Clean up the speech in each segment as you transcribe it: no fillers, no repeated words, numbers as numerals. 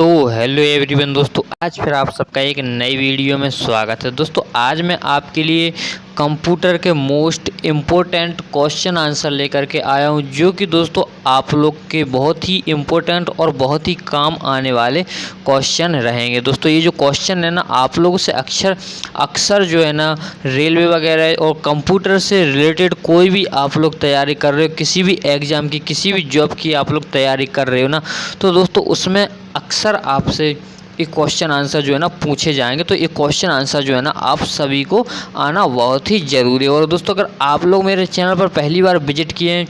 तो hello everyone दोस्तों, आज फिर आप सबका एक नई वीडियो में स्वागत है। दोस्तों आज मैं आपके लिए कंप्यूटर के मोस्ट इम्पोर्टेंट क्वेश्चन आंसर लेकर के आया हूं, जो कि दोस्तों आप लोग के बहुत ही इम्पोर्टेंट और बहुत ही काम आने वाले क्वेश्चन रहेंगे। दोस्तों ये जो क्वेश्चन है ना, आप लोगों से अक्सर जो है ना रेलवे वगैरह और कंप्यूटर से रिलेटेड कोई भी आप लोग तैयारी कर रहे हो, किसी भी एग्ज़ाम की, किसी भी जॉब की आप लोग तैयारी कर रहे हो ना, तो दोस्तों उसमें अक्सर आपसे ये क्वेश्चन आंसर जो है ना पूछे जाएंगे। तो ये क्वेश्चन आंसर जो है ना आप सभी को आना बहुत ही ज़रूरी है। और दोस्तों अगर आप लोग मेरे चैनल पर पहली बार विजिट किए हैं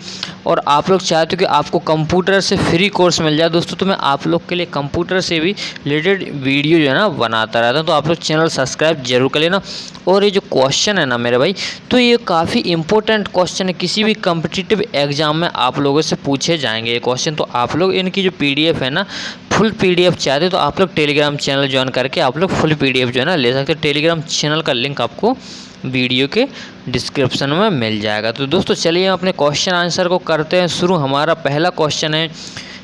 और आप लोग चाहते हो कि आपको कंप्यूटर से फ्री कोर्स मिल जाए दोस्तों, तो मैं आप लोग के लिए कंप्यूटर से भी रिलेटेड वीडियो जो है ना बनाता रहता हूँ। तो आप लोग चैनल सब्सक्राइब जरूर कर लेना। और ये जो क्वेश्चन है ना मेरे भाई, तो ये काफ़ी इंपॉर्टेंट क्वेश्चन है, किसी भी कम्पिटिटिव एग्जाम में आप लोगों से पूछे जाएंगे ये क्वेश्चन। तो आप लोग इनकी जो PDF है ना, फुल PDF चाहते तो आप लोग टेलीग्राम चैनल ज्वाइन करके आप लोग फुल PDF जो है ना ले सकते हो। टेलीग्राम चैनल का लिंक आपको वीडियो के डिस्क्रिप्शन में मिल जाएगा। तो दोस्तों चलिए हम अपने क्वेश्चन आंसर को करते हैं शुरू। हमारा पहला क्वेश्चन है,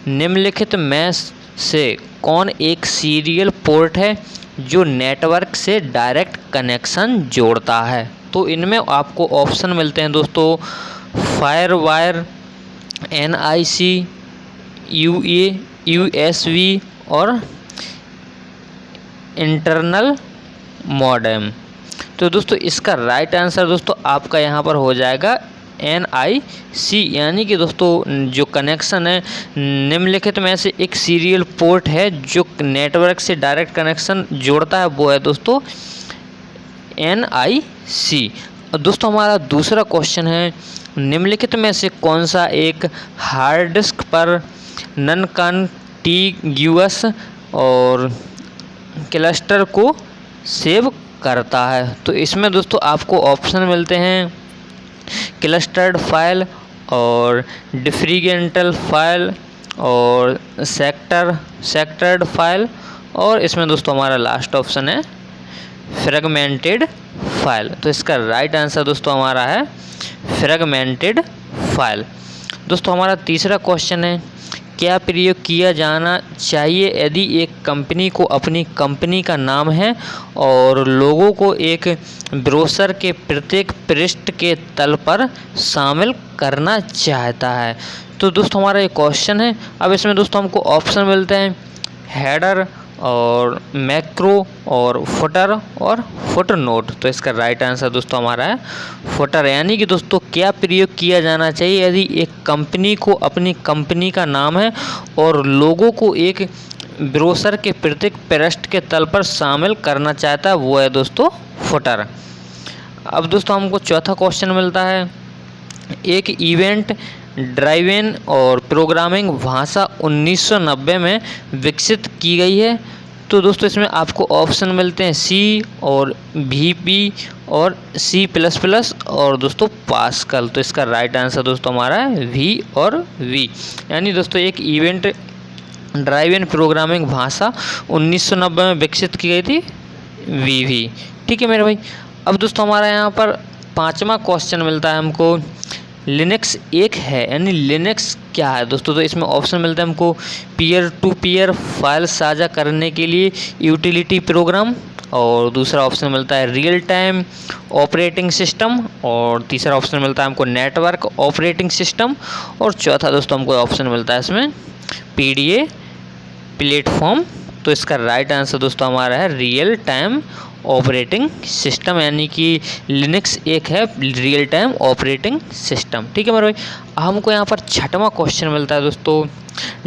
निम्नलिखित में से कौन एक सीरियल पोर्ट है जो नेटवर्क से डायरेक्ट कनेक्शन जोड़ता है? तो इनमें आपको ऑप्शन मिलते हैं दोस्तों, फायरवायर, NIC, UA, USB और इंटरनल मॉडेम। तो दोस्तों इसका राइट आंसर दोस्तों आपका यहाँ पर हो जाएगा NIC, यानी कि दोस्तों जो कनेक्शन है निम्नलिखित में से एक सीरियल पोर्ट है जो नेटवर्क से डायरेक्ट कनेक्शन जोड़ता है, वो है दोस्तों NIC। और दोस्तों हमारा दूसरा क्वेश्चन है, निम्नलिखित में से कौन सा एक हार्ड डिस्क पर नॉन कॉन्टिग्यूअस और क्लस्टर को सेव करता है? तो इसमें दोस्तों आपको ऑप्शन मिलते हैं, क्लस्टर्ड फाइल और डिफ्रीगेंटल फाइल और सेक्टर्ड फाइल, और इसमें दोस्तों हमारा लास्ट ऑप्शन है फ्रेगमेंटेड फाइल। तो इसका राइट आंसर दोस्तों हमारा है फ्रेगमेंटेड फाइल। दोस्तों हमारा तीसरा क्वेश्चन है, क्या प्रयोग किया जाना चाहिए यदि एक कंपनी को अपनी कंपनी का नाम है और लोगों को एक ब्रोशर के प्रत्येक पृष्ठ के तल पर शामिल करना चाहता है? तो दोस्तों हमारा ये क्वेश्चन है। अब इसमें दोस्तों हमको ऑप्शन मिलते हैं, हेडर और मैक्रो और फुटर और फुट नोट। तो इसका राइट आंसर दोस्तों हमारा है फुटर, यानी कि दोस्तों क्या प्रयोग किया जाना चाहिए यदि एक कंपनी को अपनी कंपनी का नाम है और लोगों को एक ब्रोशर के प्रत्येक पृष्ठ के तल पर शामिल करना चाहता है, वो है दोस्तों फुटर। अब दोस्तों हमको चौथा क्वेश्चन मिलता है, एक इवेंट ड्राइवन और प्रोग्रामिंग भाषा 1990 में विकसित की गई है। तो दोस्तों इसमें आपको ऑप्शन मिलते हैं C और VP और C++ और दोस्तों पास्कल। तो इसका राइट आंसर दोस्तों हमारा है V और V, यानी दोस्तों एक इवेंट ड्राइवन प्रोग्रामिंग भाषा 1990 में विकसित की गई थी, VV। ठीक है मेरे भाई। अब दोस्तों हमारा यहाँ पर पाँचवा क्वेश्चन मिलता है हमको, लिनक्स एक है, यानी लिनक्स क्या है दोस्तों? तो इसमें ऑप्शन मिलता है हमको, पीयर टू पीयर फाइल साझा करने के लिए यूटिलिटी प्रोग्राम, और दूसरा ऑप्शन मिलता है रियल टाइम ऑपरेटिंग सिस्टम, और तीसरा ऑप्शन मिलता है हमको नेटवर्क ऑपरेटिंग सिस्टम, और चौथा दोस्तों हमको ऑप्शन मिलता है इसमें PDA प्लेटफॉर्म। तो इसका राइट आंसर दोस्तों हमारा है रियल टाइम ऑपरेटिंग सिस्टम, यानी कि लिनक्स एक है रियल टाइम ऑपरेटिंग सिस्टम। ठीक है मेरे भाई। हमको यहाँ पर छठवां क्वेश्चन मिलता है दोस्तों,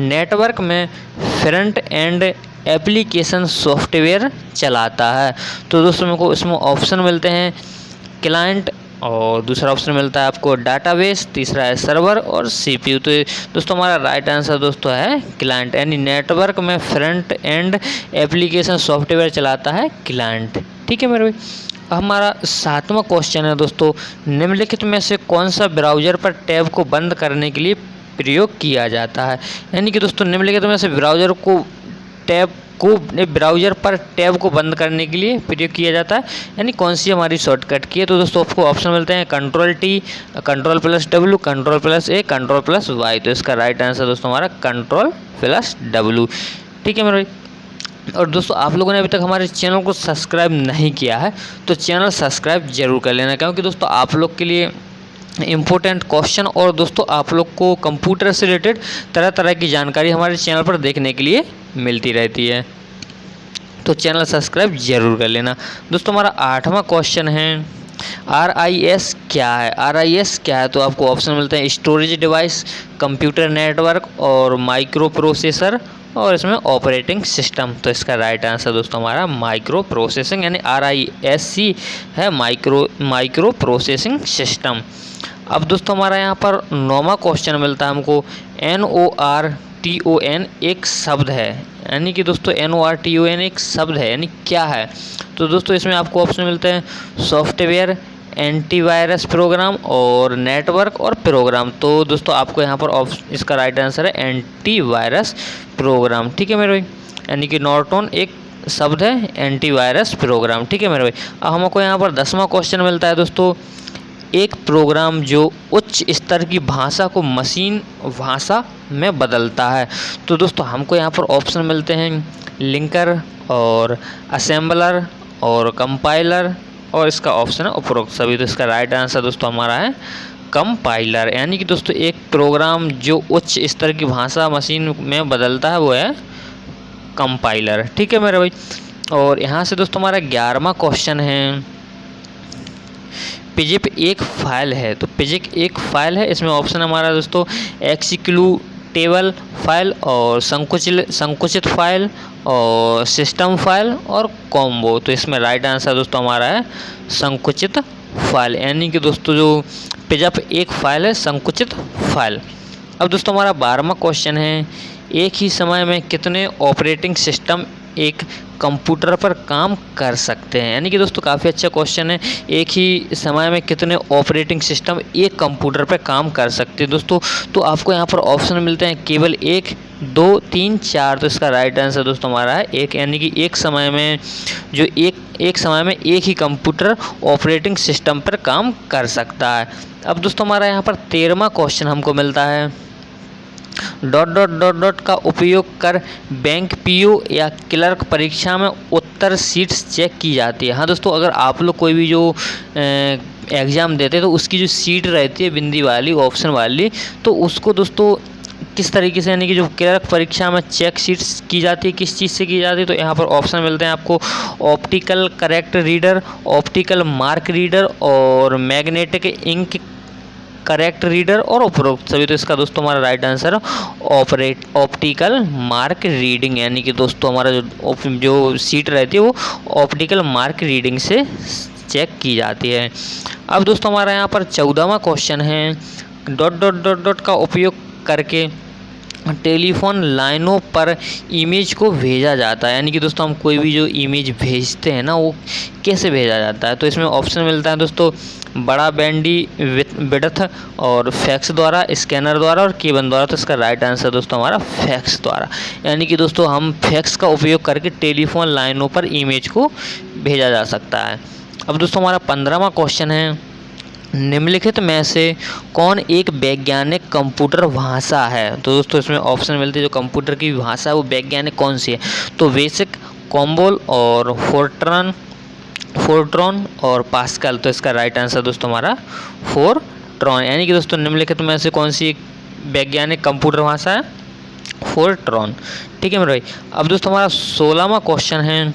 नेटवर्क में फ्रंट एंड एप्लीकेशन सॉफ्टवेयर चलाता है? तो दोस्तों मेरे को इसमें ऑप्शन मिलते हैं, क्लाइंट, और दूसरा ऑप्शन मिलता है आपको डाटाबेस, तीसरा है सर्वर और CPU। तो दोस्तों हमारा राइट आंसर दोस्तों है क्लाइंट, यानी नेटवर्क में फ्रंट एंड एप्लीकेशन सॉफ्टवेयर चलाता है क्लाइंट। ठीक है मेरे भाई। हमारा सातवां क्वेश्चन है दोस्तों, निम्नलिखित में से कौन सा ब्राउज़र पर टैब को बंद करने के लिए प्रयोग किया जाता है? यानी कि दोस्तों निम्नलिखित में से ब्राउज़र पर टैब को बंद करने के लिए प्रयोग किया जाता है, यानी कौन सी हमारी शॉर्टकट की है? तो दोस्तों आपको ऑप्शन मिलते हैं Ctrl+T, Ctrl+W, Ctrl+A, Ctrl+Y। तो इसका राइट आंसर दोस्तों हमारा Ctrl+W। ठीक है मेरे भाई। और दोस्तों आप लोगों ने अभी तक हमारे चैनल को सब्सक्राइब नहीं किया है तो चैनल सब्सक्राइब जरूर कर लेना, क्योंकि दोस्तों आप लोग के लिए इम्पोर्टेंट क्वेश्चन और दोस्तों आप लोग को कंप्यूटर से रिलेटेड तरह तरह की जानकारी हमारे चैनल पर देखने के लिए मिलती रहती है, तो चैनल सब्सक्राइब जरूर कर लेना। दोस्तों हमारा 8वां क्वेश्चन है RIS क्या है। RIS क्या है, तो आपको ऑप्शन मिलते हैं स्टोरेज डिवाइस, कंप्यूटर नेटवर्क और माइक्रो प्रोसेसर और इसमें ऑपरेटिंग सिस्टम। तो इसका राइट आंसर दोस्तों हमारा माइक्रो प्रोसेसिंग यानी RISC है, माइक्रो प्रोसेसिंग सिस्टम। अब दोस्तों हमारा यहाँ पर 9वां क्वेश्चन मिलता है हमको NORTON एक शब्द है, यानी कि दोस्तों NORTON एक शब्द है यानी क्या है। तो दोस्तों इसमें आपको ऑप्शन मिलते हैं सॉफ्टवेयर, एंटीवायरस प्रोग्राम और नेटवर्क और प्रोग्राम। तो दोस्तों आपको यहाँ पर इसका राइट आंसर है एंटीवायरस प्रोग्राम। ठीक है मेरे भाई, यानी कि नॉर्टन एक शब्द है, एंटीवायरस प्रोग्राम। ठीक है मेरे भाई। अब हमको यहाँ पर 10वां क्वेश्चन मिलता है दोस्तों एक प्रोग्राम जो उच्च स्तर की भाषा को मशीन भाषा में बदलता है। तो दोस्तों हमको यहाँ पर ऑप्शन मिलते हैं लिंकर और असेंबलर और कंपाइलर और इसका ऑप्शन है उपरोक्त सभी। तो इसका राइट आंसर दोस्तों हमारा है कंपाइलर, यानी कि दोस्तों एक प्रोग्राम जो उच्च स्तर की भाषा मशीन में बदलता है वो है कंपाइलर। ठीक है मेरे भाई। और यहाँ से दोस्तों हमारा 11वां क्वेश्चन है पिजिप एक फाइल है। तो पिजिप एक फाइल है, इसमें ऑप्शन हमारा दोस्तों एक्सिक्यूटेबल फाइल और संकुचित फाइल और सिस्टम फाइल और कॉम्बो। तो इसमें राइट आंसर दोस्तों हमारा है संकुचित फाइल, यानी कि दोस्तों जो पिजिप एक फाइल है संकुचित फाइल। अब दोस्तों हमारा 12वां क्वेश्चन है एक ही समय में कितने ऑपरेटिंग सिस्टम एक कंप्यूटर पर काम कर सकते हैं। यानी कि दोस्तों काफ़ी अच्छा क्वेश्चन है, एक ही समय में कितने ऑपरेटिंग सिस्टम एक कंप्यूटर पर काम कर सकते हैं दोस्तों। तो आपको यहाँ पर ऑप्शन मिलते हैं केवल 1, 2, 3, 4। तो इसका राइट आंसर दोस्तों हमारा है 1, यानी कि एक समय में जो एक समय में एक ही कंप्यूटर ऑपरेटिंग सिस्टम पर काम कर सकता है। अब दोस्तों हमारा यहाँ पर 13वां क्वेश्चन हमको मिलता है डॉट का उपयोग कर बैंक पीओ या क्लर्क परीक्षा में उत्तर शीट्स चेक की जाती है। हाँ दोस्तों, अगर आप लोग कोई भी जो एग्ज़ाम देते हैं तो उसकी जो सीट रहती है बिंदी वाली ऑप्शन वाली, तो उसको दोस्तों किस तरीके से यानी कि जो क्लर्क परीक्षा में चेक शीट्स की जाती है किस चीज़ से की जाती है। तो यहाँ पर ऑप्शन मिलते हैं आपको optical correct reader, optical mark reader और मैग्नेटिक इंक करेक्ट रीडर और उपरोक्त सभी। तो इसका दोस्तों हमारा right answer optical mark reading, यानी कि दोस्तों हमारा जो सीट रहती है वो ऑप्टिकल मार्क रीडिंग से चेक की जाती है। अब दोस्तों हमारा यहाँ पर 14वां क्वेश्चन है डॉट का उपयोग करके टेलीफोन लाइनों पर इमेज को भेजा जाता है। यानी कि दोस्तों हम कोई भी जो इमेज भेजते हैं ना वो कैसे भेजा जाता है। तो इसमें ऑप्शन मिलता है दोस्तों बड़ा बैंडी विड्थ और फैक्स द्वारा, स्कैनर द्वारा और केबल द्वारा। तो इसका राइट आंसर दोस्तों हमारा फैक्स द्वारा, यानी कि दोस्तों हम फैक्स का उपयोग करके टेलीफोन लाइनों पर इमेज को भेजा जा सकता है। अब दोस्तों हमारा 15वां क्वेश्चन है निम्नलिखित में से कौन एक वैज्ञानिक कंप्यूटर भाषा है। तो दोस्तों इसमें ऑप्शन मिलते हैं जो कंप्यूटर की भाषा है वो वैज्ञानिक कौन सी है। तो बेसिक, कॉम्बोल और फोर्ट्रॉन और पास्कल। तो इसका राइट आंसर दोस्तों हमारा फोर्ट्रॉन, यानी कि दोस्तों निम्नलिखित में से कौन सी एक वैज्ञानिक कंप्यूटर भाषा है फोर्ट्रॉन। ठीक है मेरे भाई। अब दोस्तों हमारा 16वां क्वेश्चन है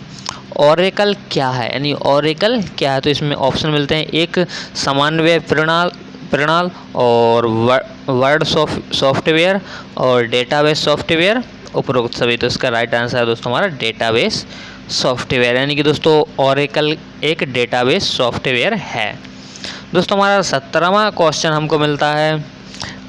ओरेकल क्या है, यानी ओरेकल क्या है। तो इसमें ऑप्शन मिलते हैं एक समन्वय प्रणाल और वर्ड सॉफ्टवेयर और डेटाबेस सॉफ्टवेयर उपरोक्त सभी। तो इसका राइट आंसर है दोस्तों हमारा डेटाबेस सॉफ्टवेयर, यानी कि दोस्तों ओरेकल एक डेटाबेस सॉफ्टवेयर है। दोस्तों हमारा 17वां क्वेश्चन हमको मिलता है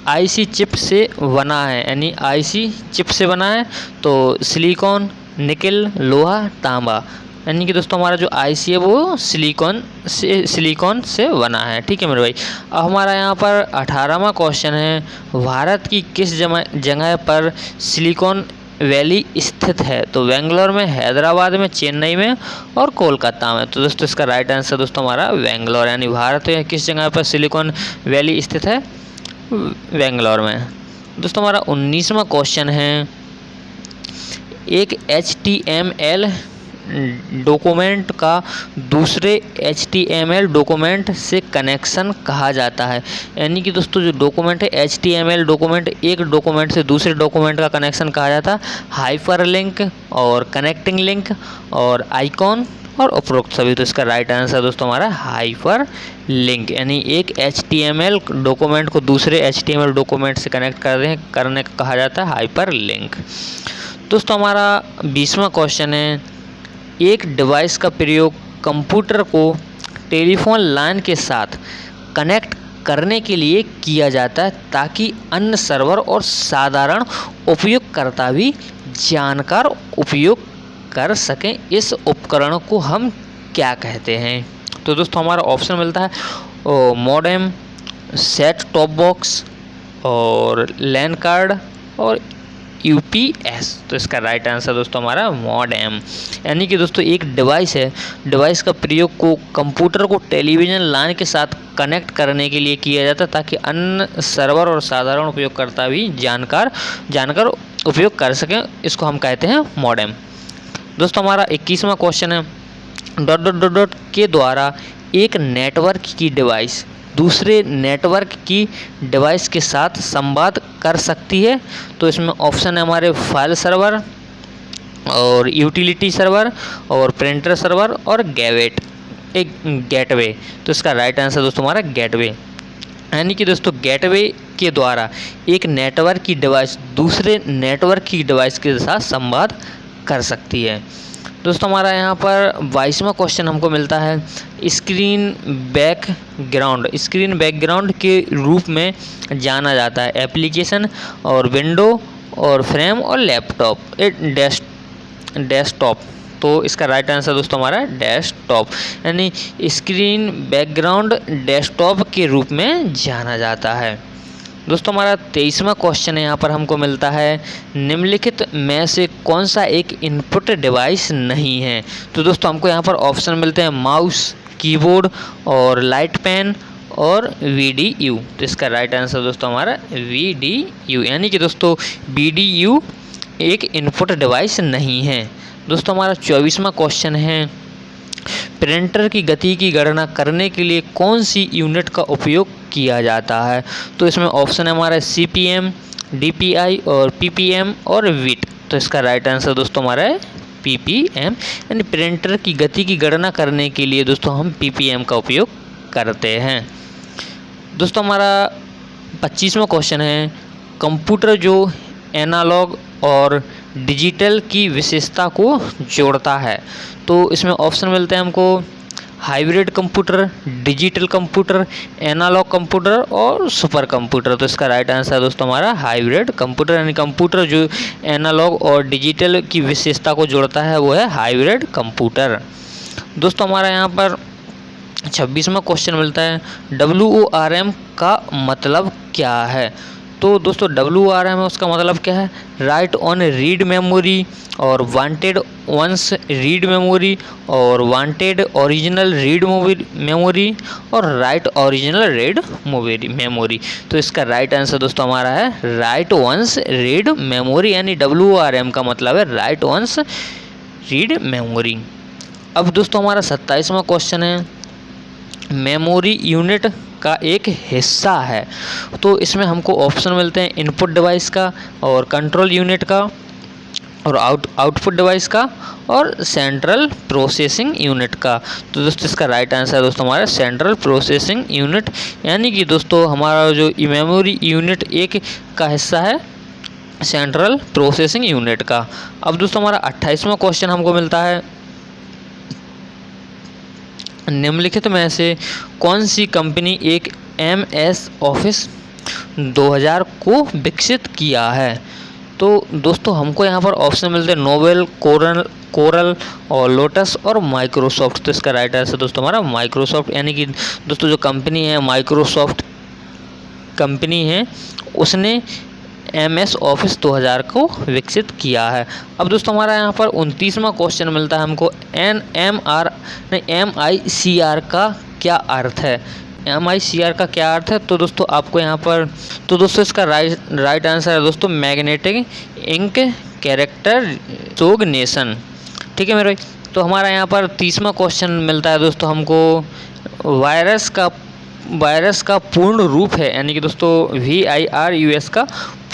आईसी चिप से बना है, यानी आईसी चिप से बना है तो सिलिकॉन, निकिल, लोहा, तांबा। यानी कि दोस्तों हमारा जो आईसी है वो सिलिकॉन से बना है। ठीक है मेरे भाई। अब हमारा यहाँ पर 18वां क्वेश्चन है भारत की किस जगह पर सिलिकॉन वैली स्थित है। तो बेंगलोर में, हैदराबाद में, चेन्नई में और कोलकाता में। तो दोस्तों इसका राइट आंसर दोस्तों हमारा बेंगलोर, यानी भारत में किस जगह पर सिलिकॉन वैली स्थित है बेंगलोर में। दोस्तों हमारा 19वां क्वेश्चन है एक HTML डॉक्यूमेंट का दूसरे HTML डॉक्यूमेंट से कनेक्शन कहा जाता है। यानी कि दोस्तों जो डॉक्यूमेंट है HTML डॉक्यूमेंट, एक डॉक्यूमेंट से दूसरे डॉक्यूमेंट का कनेक्शन कहा जाता है हाइपरलिंक और कनेक्टिंग लिंक और आइकॉन और उपरोक्त सभी। तो इसका राइट आंसर दोस्तों हमारा हाइपर लिंक, यानी एक HTML डॉक्यूमेंट को दूसरे HTML डॉक्यूमेंट से कनेक्ट करने का कहा जाता है हाइपर लिंक। दोस्तों हमारा 20वां क्वेश्चन है, एक डिवाइस का प्रयोग कंप्यूटर को टेलीफोन लाइन के साथ कनेक्ट करने के लिए किया जाता है ताकि अन्य सर्वर और साधारण उपयोगकर्ता भी जानकार उपयोग कर सकें। इस उपकरण को हम क्या कहते हैं? तो दोस्तों हमारा ऑप्शन मिलता है मॉडेम, सेट टॉप बॉक्स और लैन कार्ड और UPS। तो इसका राइट आंसर दोस्तों हमारा मॉडेम। यानी कि दोस्तों एक डिवाइस है, डिवाइस का प्रयोग को कंप्यूटर को टेलीविज़न लाइन के साथ कनेक्ट करने के लिए किया जाता है ताकि अन्य सर्वर और साधारण उपयोगकर्ता भी जानकर उपयोग कर सकें। इसको हम कहते हैं मॉडेम। दोस्तों हमारा 21वां क्वेश्चन है, डॉट डॉट डॉट डॉट के द्वारा एक नेटवर्क की डिवाइस दूसरे नेटवर्क की डिवाइस के साथ संवाद कर सकती है। तो इसमें ऑप्शन है हमारे फाइल सर्वर और यूटिलिटी सर्वर और प्रिंटर सर्वर और गेटवे। तो इसका राइट आंसर दोस्तों हमारा गेटवे। यानी कि दोस्तों गेटवे के द्वारा एक नेटवर्क की डिवाइस दूसरे नेटवर्क की डिवाइस के साथ संवाद कर सकती है। दोस्तों हमारा यहाँ पर 22वां क्वेश्चन हमको मिलता है, स्क्रीन बैकग्राउंड के रूप में जाना जाता है एप्लीकेशन और विंडो और फ्रेम और लैपटॉप डेस्कटॉप। तो इसका राइट आंसर दोस्तों हमारा डेस्कटॉप, यानी स्क्रीन बैकग्राउंड डेस्कटॉप के रूप में जाना जाता है। दोस्तों हमारा 23वां क्वेश्चन है, यहाँ पर हमको मिलता है निम्नलिखित में से कौन सा एक इनपुट डिवाइस नहीं है। तो दोस्तों हमको यहाँ पर ऑप्शन मिलते हैं माउस, कीबोर्ड और लाइट पेन और VDU। तो इसका राइट आंसर दोस्तों हमारा VDU, यानी कि दोस्तों VDU एक इनपुट डिवाइस नहीं है। दोस्तों हमारा 24वां क्वेश्चन है, प्रिंटर की गति की गणना करने के लिए कौन सी यूनिट का उपयोग किया जाता है। तो इसमें ऑप्शन है हमारा CPM, DPI और PPM और विट। तो इसका राइट आंसर दोस्तों हमारा है PPM, यानी प्रिंटर की गति की गणना करने के लिए दोस्तों हम PPM का उपयोग करते हैं। दोस्तों हमारा 25वां क्वेश्चन है, कंप्यूटर जो एनालॉग और डिजिटल की विशेषता को जोड़ता है। तो इसमें ऑप्शन मिलते हैं हमको hybrid computer, digital computer, analog computer और सुपर कंप्यूटर। तो इसका राइट आंसर है दोस्तों हमारा हाइब्रिड कंप्यूटर, यानी कंप्यूटर जो एनालॉग और डिजिटल की विशेषता को जोड़ता है वो है हाइब्रिड कंप्यूटर। दोस्तों हमारा यहाँ पर 26वां क्वेश्चन मिलता है, WORM का मतलब क्या है। तो दोस्तों WORM है उसका मतलब क्या है, राइट ऑन रीड मेमोरी और वांटेड वंस रीड मेमोरी और वांटेड ओरिजिनल रीड मेमोरी और राइट ओरिजिनल रीड मेमोरी। तो इसका राइट आंसर दोस्तों हमारा है राइट वंस रीड मेमोरी, यानी WORM का मतलब है राइट वंस रीड मेमोरी। अब दोस्तों हमारा 27वां क्वेश्चन है, मेमोरी यूनिट का एक हिस्सा है। तो इसमें हमको ऑप्शन मिलते हैं इनपुट डिवाइस का और कंट्रोल यूनिट का और आउटपुट डिवाइस का और सेंट्रल प्रोसेसिंग यूनिट का। तो दोस्तों इसका राइट आंसर है दोस्तों हमारा सेंट्रल प्रोसेसिंग यूनिट, यानी कि दोस्तों हमारा जो मेमोरी यूनिट एक का हिस्सा है सेंट्रल प्रोसेसिंग यूनिट का। अब दोस्तों हमारा 28वां क्वेश्चन हमको मिलता है, निम्नलिखित में से कौन सी कंपनी एक MS ऑफिस 2000 को विकसित किया है। तो दोस्तों हमको यहाँ पर ऑप्शन मिलते हैं नोवेल, कोरल और लोटस और माइक्रोसॉफ्ट। तो इसका राइट आंसर दोस्तों हमारा माइक्रोसॉफ्ट, यानी कि दोस्तों जो कंपनी है माइक्रोसॉफ्ट कंपनी है उसने MS ऑफिस 2000 को विकसित किया है। अब दोस्तों हमारा यहाँ पर 29वां क्वेश्चन मिलता है हमको MICR का क्या अर्थ है। MICR का क्या अर्थ है, तो दोस्तों आपको यहाँ पर, तो दोस्तों इसका राइट आंसर है दोस्तों मैग्नेटिक इंक कैरेक्टर रिकॉग्निशन। ठीक है मेरे भाई। तो हमारा यहाँ पर 30वां क्वेश्चन मिलता है दोस्तों हमको, वायरस का पूर्ण रूप है, यानी कि दोस्तों VIRUS का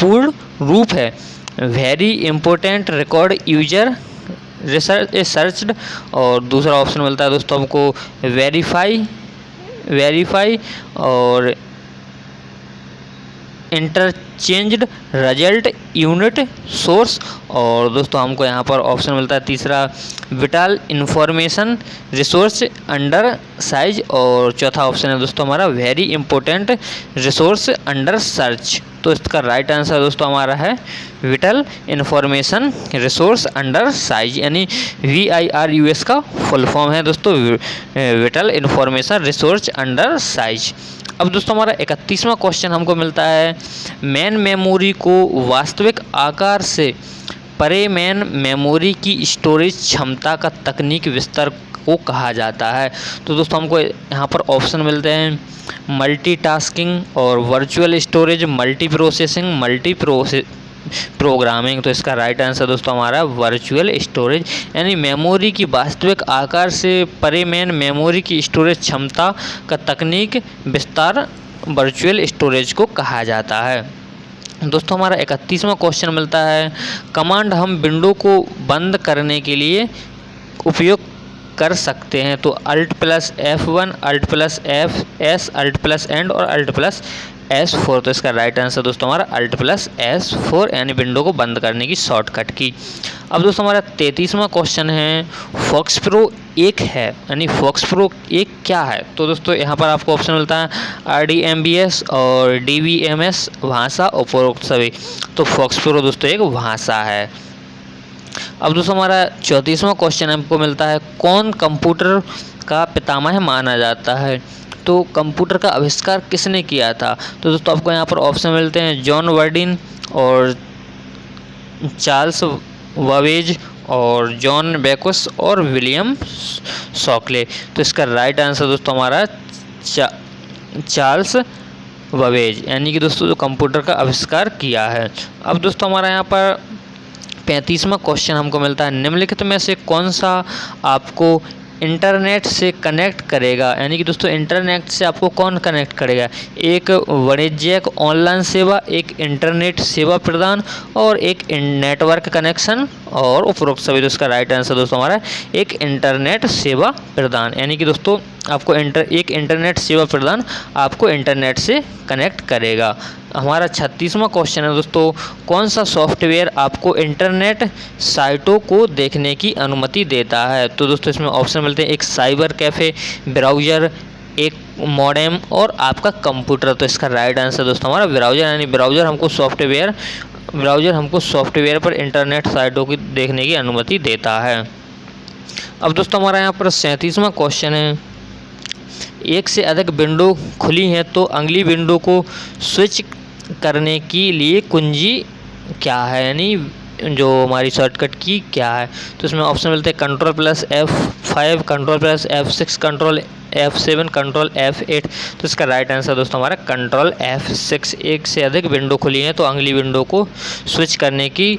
पूर्ण रूप है very important record user researched. और दूसरा ऑप्शन मिलता है दोस्तों हमको वेरीफाई और इंटरचेंज्ड रिजल्ट यूनिट सोर्स। और दोस्तों हमको यहाँ पर ऑप्शन मिलता है तीसरा whittle information resource under size. और चौथा ऑप्शन है दोस्तों हमारा very important resource under search. तो इसका राइट आंसर दोस्तों हमारा है whittle information resource under size, यानी VIRUS का फुल फॉर्म है दोस्तों whittle information resource under size. अब दोस्तों हमारा 31वां क्वेश्चन हमको मिलता है मेन मेमोरी को वास्तविक आकार से परे मेन मेमोरी की स्टोरेज क्षमता का तकनीक विस्तार को कहा जाता है। तो दोस्तों हमको यहाँ पर ऑप्शन मिलते हैं मल्टीटास्किंग और वर्चुअल स्टोरेज, मल्टी प्रोग्रामिंग। तो इसका राइट आंसर दोस्तों हमारा वर्चुअल स्टोरेज, यानी मेमोरी की वास्तविक आकार से परे मेन मेमोरी की स्टोरेज क्षमता का तकनीक विस्तार वर्चुअल स्टोरेज को कहा जाता है। दोस्तों हमारा 31वां क्वेश्चन मिलता है कमांड हम विंडो को बंद करने के लिए उपयोग कर सकते हैं। तो Alt+F1, Alt+F(S), Alt+End और Alt+S4। तो इसका राइट आंसर दोस्तों हमारा Alt+S4, यानी विंडो को बंद करने की शॉर्टकट की। अब दोस्तों हमारा 33वां क्वेश्चन है फॉक्स प्रो 1 है, यानी फॉक्स प्रो 1 क्या है। तो दोस्तों यहाँ पर आपको ऑप्शन मिलता है RDMBS और DBMS भाषा उपरोक्त सभी। तो फॉक्स प्रो दोस्तों एक भाषा है। अब दोस्तों हमारा 34वां क्वेश्चन हमको मिलता है कौन कंप्यूटर का पितामह माना जाता है। तो कंप्यूटर का आविष्कार किसने किया था। तो दोस्तों आपको यहाँ पर ऑप्शन मिलते हैं जॉन वर्डिन और चार्ल्स बाबेज और जॉन बेकुस और विलियम शॉकले। तो इसका राइट आंसर दोस्तों हमारा चार्ल्स बाबेज, यानी कि दोस्तों जो कंप्यूटर का आविष्कार किया है। अब दोस्तों हमारा यहाँ पर 35वां क्वेश्चन हमको मिलता है निम्नलिखित में से कौन सा आपको इंटरनेट से कनेक्ट करेगा, यानी कि दोस्तों इंटरनेट से आपको कौन कनेक्ट करेगा। एक वाणिज्यिक ऑनलाइन सेवा, एक इंटरनेट सेवा प्रदान और एक नेटवर्क कनेक्शन और उपरोक्त सभी। तो इसका राइट आंसर दोस्तों हमारा एक इंटरनेट सेवा प्रदान, यानी कि दोस्तों आपको एक इंटरनेट सेवा प्रदान आपको इंटरनेट से कनेक्ट करेगा। हमारा 36वां क्वेश्चन है दोस्तों कौन सा सॉफ्टवेयर आपको इंटरनेट साइटों को देखने की अनुमति देता है। तो दोस्तों इसमें ऑप्शन मिलते हैं एक साइबर कैफ़े ब्राउज़र, एक मॉडेम और आपका कंप्यूटर। तो इसका राइट आंसर दोस्तों हमारा ब्राउज़र, यानी ब्राउज़र हमको सॉफ्टवेयर पर इंटरनेट साइटों की देखने की अनुमति देता है। अब दोस्तों हमारा यहाँ पर 37वां क्वेश्चन है एक से अधिक विंडो खुली हैं तो अगली विंडो को स्विच करने के लिए कुंजी क्या है, यानी जो हमारी शॉर्टकट की क्या है। तो इसमें ऑप्शन मिलते हैं Ctrl+F5, Ctrl+F6, Ctrl+F7, Ctrl+F8। तो इसका राइट आंसर दोस्तों हमारा Ctrl+F6। एक से अधिक विंडो खुली है तो अगली विंडो को स्विच करने की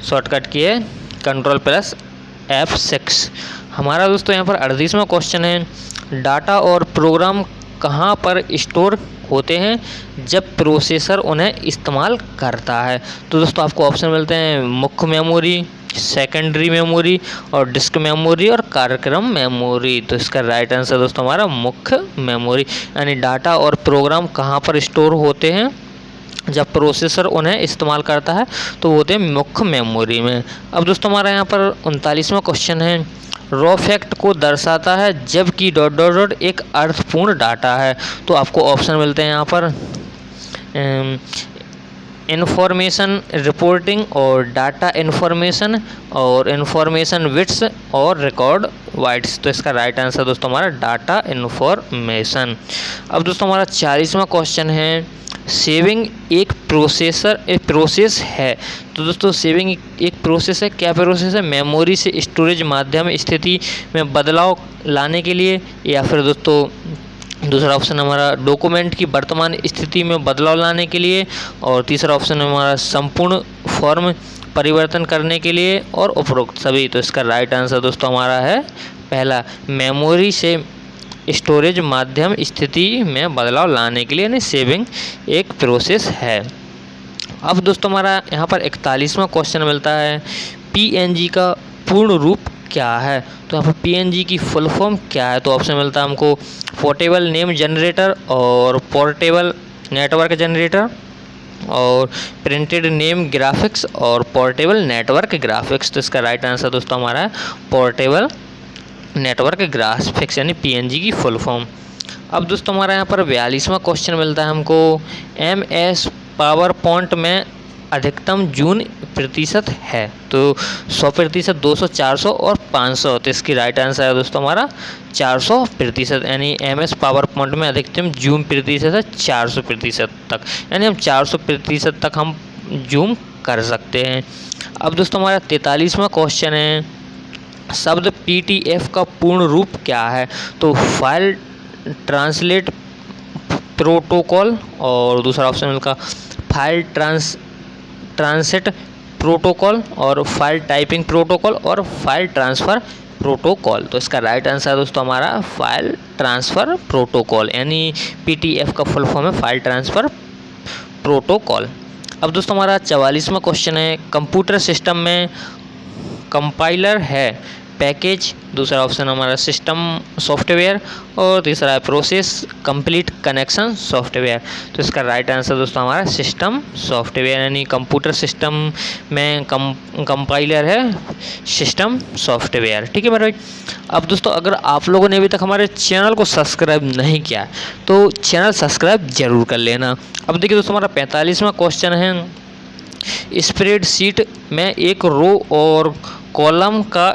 शॉर्टकट की है Ctrl+F6। हमारा दोस्तों यहाँ पर 38वां क्वेश्चन है डाटा और प्रोग्राम कहाँ पर स्टोर होते हैं जब प्रोसेसर उन्हें इस्तेमाल करता है। तो दोस्तों आपको ऑप्शन मिलते हैं मुख्य मेमोरी, सेकेंडरी मेमोरी और डिस्क मेमोरी और कार्यक्रम मेमोरी। तो इसका राइट आंसर दोस्तों हमारा मुख्य मेमोरी, यानी डाटा और प्रोग्राम कहाँ पर स्टोर होते हैं जब प्रोसेसर उन्हें इस्तेमाल करता है तो वो होते हैं मुख्य मेमोरी में। अब दोस्तों हमारा यहाँ पर 39वां क्वेश्चन है रॉ फैक्ट को दर्शाता है जबकि ... एक अर्थपूर्ण डाटा है। तो आपको ऑप्शन मिलते हैं यहाँ पर इंफॉर्मेशन रिपोर्टिंग और डाटा इंफॉर्मेशन और इंफॉर्मेशन बिट्स और रिकॉर्ड बाइट्स। तो इसका राइट आंसर दोस्तों हमारा डाटा इंफॉर्मेशन। अब दोस्तों हमारा 40वां क्वेश्चन है सेविंग एक प्रोसेस है। तो दोस्तों सेविंग एक प्रोसेस है, क्या प्रोसेस है। मेमोरी से स्टोरेज माध्यम स्थिति में बदलाव लाने के लिए, या फिर दोस्तों दूसरा ऑप्शन हमारा डॉक्यूमेंट की वर्तमान स्थिति में बदलाव लाने के लिए, और तीसरा ऑप्शन हमारा संपूर्ण फॉर्म परिवर्तन करने के लिए और उपरोक्त सभी। तो इसका राइट आंसर दोस्तों हमारा है पहला, मेमोरी से स्टोरेज माध्यम स्थिति में बदलाव लाने के लिए, यानी सेविंग एक प्रोसेस है। अब दोस्तों हमारा यहाँ पर 41वां क्वेश्चन मिलता है, पीएनजी का पूर्ण रूप क्या है। तो यहाँ पर पीएनजी की फुल फॉर्म क्या है। तो ऑप्शन मिलता है हमको पोर्टेबल नेम जनरेटर और पोर्टेबल नेटवर्क जनरेटर और प्रिंटेड नेम ग्राफिक्स और पोर्टेबल नेटवर्क ग्राफिक्स। तो इसका राइट आंसर दोस्तों हमारा है पोर्टेबल नेटवर्क ग्राफिक्स, यानी पीएनजी की फुल फॉर्म। अब दोस्तों हमारा यहाँ पर 42वां क्वेश्चन मिलता है हमको, एमएस पावर पॉइंट में अधिकतम जून प्रतिशत है। तो 100%, 200, 400 और 500। तो इसकी राइट आंसर है दोस्तों हमारा 400%, यानी एमएस पावर पॉइंट में अधिकतम जूम प्रतिशत है 400% तक, यानी हम 400% तक हम जूम कर सकते हैं। अब दोस्तों हमारा 43वां क्वेश्चन है, शब्द पीटीएफ का पूर्ण रूप क्या है। तो फाइल ट्रांसलेट प्रोटोकॉल और दूसरा ऑप्शन मिलता फाइल ट्रांसलेट प्रोटोकॉल और फाइल टाइपिंग प्रोटोकॉल और फाइल ट्रांसफ़र प्रोटोकॉल। तो इसका राइट आंसर है दोस्तों हमारा फाइल ट्रांसफ़र प्रोटोकॉल, यानी पीटीएफ का फुल फॉर्म है फाइल ट्रांसफ़र प्रोटोकॉल। अब दोस्तों हमारा 44वां क्वेश्चन है, कंप्यूटर सिस्टम में कंपाइलर है पैकेज, दूसरा ऑप्शन हमारा सिस्टम सॉफ्टवेयर और तीसरा है प्रोसेस कंप्लीट कनेक्शन सॉफ्टवेयर। तो इसका राइट आंसर दोस्तों हमारा सिस्टम सॉफ्टवेयर, यानी कंप्यूटर सिस्टम में कंपाइलर है सिस्टम सॉफ्टवेयर। ठीक है मेरे भाई। अब दोस्तों अगर आप लोगों ने अभी तक हमारे चैनल को सब्सक्राइब नहीं किया तो चैनल सब्सक्राइब जरूर कर लेना। अब देखिए दोस्तों हमारा 45वां क्वेश्चन है, स्प्रेडशीट में एक रो और कॉलम का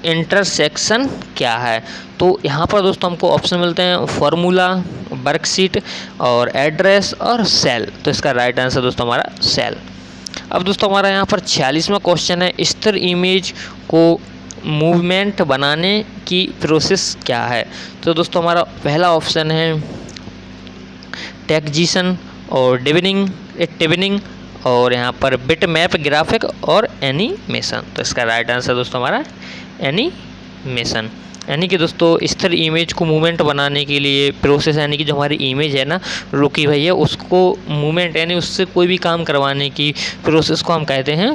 इंटरसेक्शन क्या है। तो यहाँ पर दोस्तों हमको ऑप्शन मिलते हैं फार्मूला, वर्कशीट और एड्रेस और सेल। तो इसका राइट आंसर दोस्तों हमारा सेल। अब दोस्तों हमारा यहाँ पर 46वां क्वेश्चन है, स्थिर इमेज को मूवमेंट बनाने की प्रोसेस क्या है। तो दोस्तों हमारा पहला ऑप्शन है टेक्जीशन और टिबनिंग और यहाँ पर बिट मैप ग्राफिक और एनिमेशन। तो इसका राइट आंसर दोस्तों हमारा एनिमेशन, यानी कि दोस्तों स्थिर इमेज को मूवमेंट बनाने के लिए प्रोसेस, यानी कि जो हमारी इमेज है ना रुकी हुई है उसको मूवमेंट यानी उससे कोई भी काम करवाने की प्रोसेस को हम कहते हैं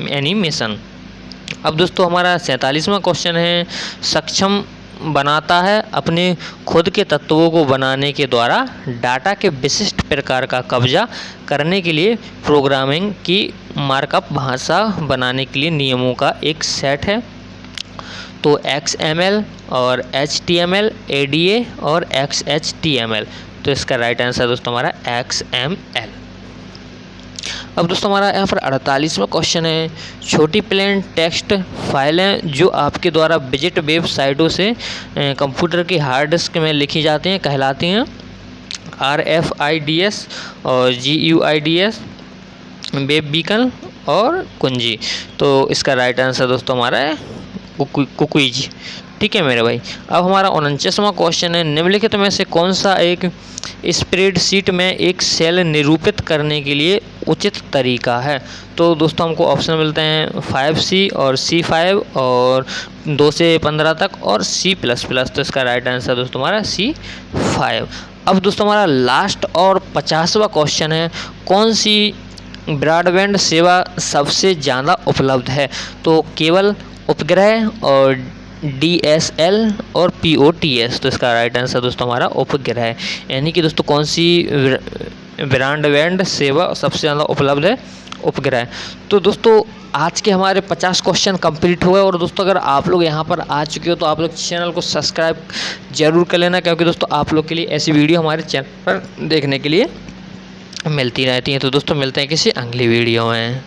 एनिमेशन। अब दोस्तों हमारा 47वां क्वेश्चन है, सक्षम बनाता है अपने खुद के तत्वों को बनाने के द्वारा डाटा के विशिष्ट प्रकार का कब्जा करने के लिए प्रोग्रामिंग की मार्कअप भाषा बनाने के लिए नियमों का एक सेट है। तो XML और HTML, ADA और XHTML। तो इसका राइट आंसर दोस्तों हमारा XML। अब दोस्तों हमारा यहाँ पर 48वां क्वेश्चन है, छोटी प्लेन टेक्स्ट फाइलें जो आपके द्वारा विजिट वेबसाइटों से कंप्यूटर की हार्ड डिस्क में लिखी जाती हैं कहलाती हैं RFIDs और GUIDs, वेब बीकन और कुंजी। तो इसका राइट आंसर दोस्तों हमारा है कुकीज। ठीक है मेरे भाई। अब हमारा 49वां क्वेश्चन है, निम्नलिखित में से कौन सा एक स्प्रेडशीट में एक सेल निरूपित करने के लिए उचित तरीका है। तो दोस्तों हमको ऑप्शन मिलते हैं 5C और C5 और 2 से 15 तक और C++। तो इसका राइट आंसर दोस्तों हमारा C5। अब दोस्तों हमारा लास्ट और 50वां क्वेश्चन है, कौन सी ब्रॉडबैंड सेवा सबसे ज़्यादा उपलब्ध है। तो केवल, उपग्रह और DSL और POTS। तो इसका राइट आंसर दोस्तों हमारा उपग्रह, यानी कि दोस्तों कौन सी ब्रॉडबैंड सेवा सबसे ज़्यादा उपलब्ध है, उपग्रह। तो दोस्तों आज के हमारे 50 क्वेश्चन कंप्लीट हुए। और दोस्तों अगर आप लोग यहाँ पर आ चुके हो तो आप लोग चैनल को सब्सक्राइब जरूर कर लेना, क्योंकि दोस्तों आप लोग के लिए ऐसी वीडियो हमारे चैनल पर देखने के लिए मिलती रहती हैं। तो दोस्तों मिलते हैं किसी अगली वीडियो में।